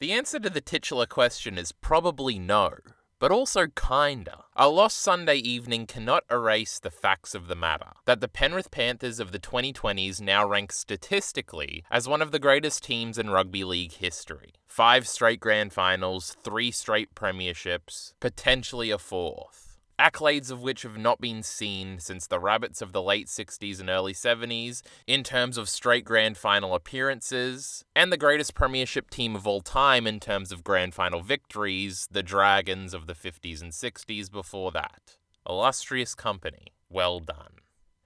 The answer to the titular question is probably no, but also kinda. A lost Sunday evening cannot erase the facts of the matter, that the Penrith Panthers of the 2020s now rank statistically as one of the greatest teams in rugby league history. 5 straight grand finals, 3 straight premierships, potentially a 4th. Accolades of which have not been seen since the Rabbits of the late 60s and early 70s in terms of straight grand final appearances, and the greatest premiership team of all time in terms of grand final victories, the Dragons of the 50s and 60s before that. Illustrious company. Well done.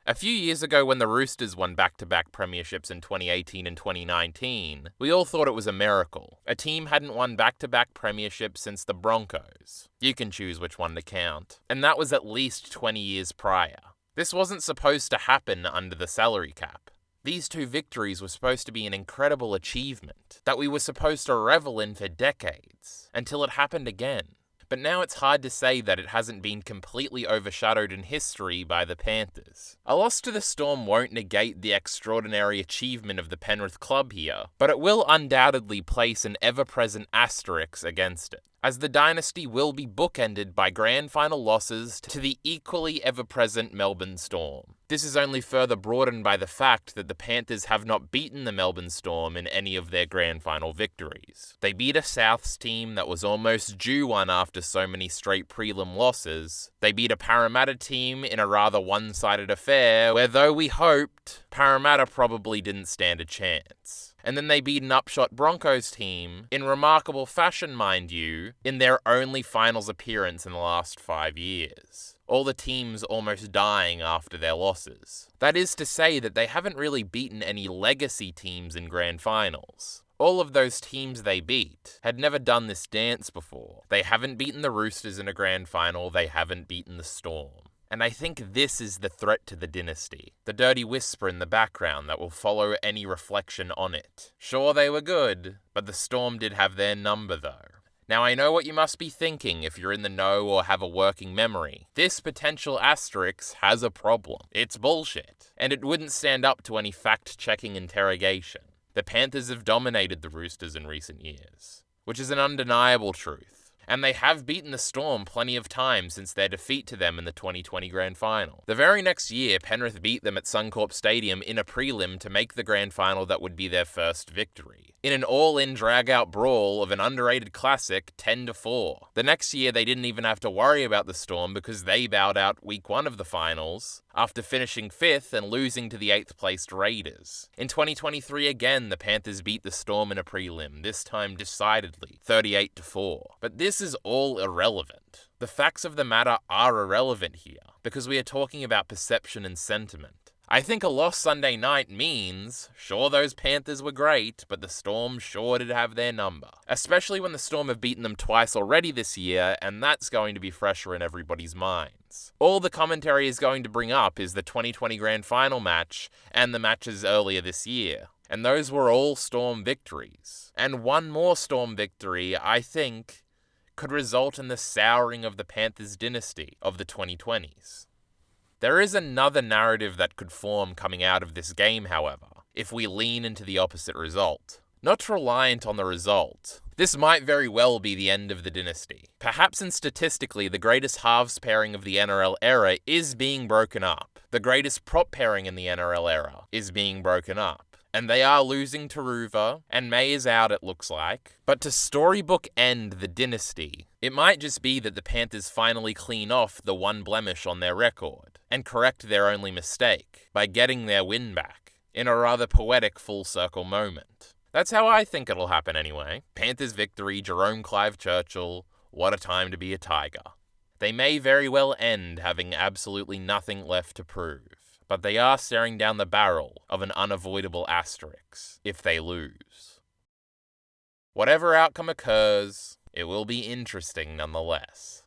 A few years ago when the Roosters won back-to-back premierships in 2018 and 2019, we all thought it was a miracle. A team hadn't won back-to-back premierships since the Broncos. You can choose which one to count. And that was at least 20 years prior. This wasn't supposed to happen under the salary cap. These 2 victories were supposed to be an incredible achievement that we were supposed to revel in for decades, until it happened again. But now it's hard to say that it hasn't been completely overshadowed in history by the Panthers. A loss to the Storm won't negate the extraordinary achievement of the Penrith club here, but it will undoubtedly place an ever-present asterisk against it, as the Dynasty will be bookended by grand final losses to the equally ever-present Melbourne Storm. This is only further broadened by the fact that the Panthers have not beaten the Melbourne Storm in any of their grand final victories. They beat a Souths team that was almost due one after so many straight prelim losses. They beat a Parramatta team in a rather one-sided affair where, though we hoped, Parramatta probably didn't stand a chance. And then they beat an upshot Broncos team, in remarkable fashion mind you, in their only finals appearance in the last 5 years. All the teams almost dying after their losses. That is to say that they haven't really beaten any legacy teams in grand finals. All of those teams they beat had never done this dance before. They haven't beaten the Roosters in a grand final, they haven't beaten the Storm. And I think this is the threat to the dynasty. The dirty whisper in the background that will follow any reflection on it. Sure, they were good, but the Storm did have their number though. Now I know what you must be thinking if you're in the know or have a working memory. This potential asterisk has a problem. It's bullshit. And it wouldn't stand up to any fact-checking interrogation. The Panthers have dominated the Roosters in recent years, which is an undeniable truth. And they have beaten the Storm plenty of times since their defeat to them in the 2020 Grand Final. The very next year, Penrith beat them at Suncorp Stadium in a prelim to make the Grand Final that would be their first victory. In an all-in drag-out brawl of an underrated classic, 10-4. The next year, they didn't even have to worry about the Storm because they bowed out week 1 of the finals, after finishing 5th and losing to the 8th-placed Raiders. In 2023 again, the Panthers beat the Storm in a prelim, this time decidedly, 38-4. But this is all irrelevant. The facts of the matter are irrelevant here, because we are talking about perception and sentiment. I think a loss Sunday night means, sure those Panthers were great, but the Storm sure did have their number. Especially when the Storm have beaten them twice already this year, and that's going to be fresher in everybody's minds. All the commentary is going to bring up is the 2020 Grand Final match, and the matches earlier this year. And those were all Storm victories. And one more Storm victory, I think, could result in the souring of the Panthers dynasty of the 2020s. There is another narrative that could form coming out of this game, however, if we lean into the opposite result. Not reliant on the result, this might very well be the end of the dynasty. Perhaps and statistically, the greatest halves pairing of the NRL era is being broken up. The greatest prop pairing in the NRL era is being broken up. And they are losing to Ruva, and May is out it looks like. But to storybook end the dynasty, it might just be that the Panthers finally clean off the one blemish on their record, and correct their only mistake, by getting their win back, in a rather poetic full circle moment. That's how I think it'll happen anyway. Panthers victory, Jerome Clive Churchill, what a time to be a Tiger. They may very well end having absolutely nothing left to prove. But they are staring down the barrel of an unavoidable asterisk if they lose. Whatever outcome occurs, it will be interesting nonetheless.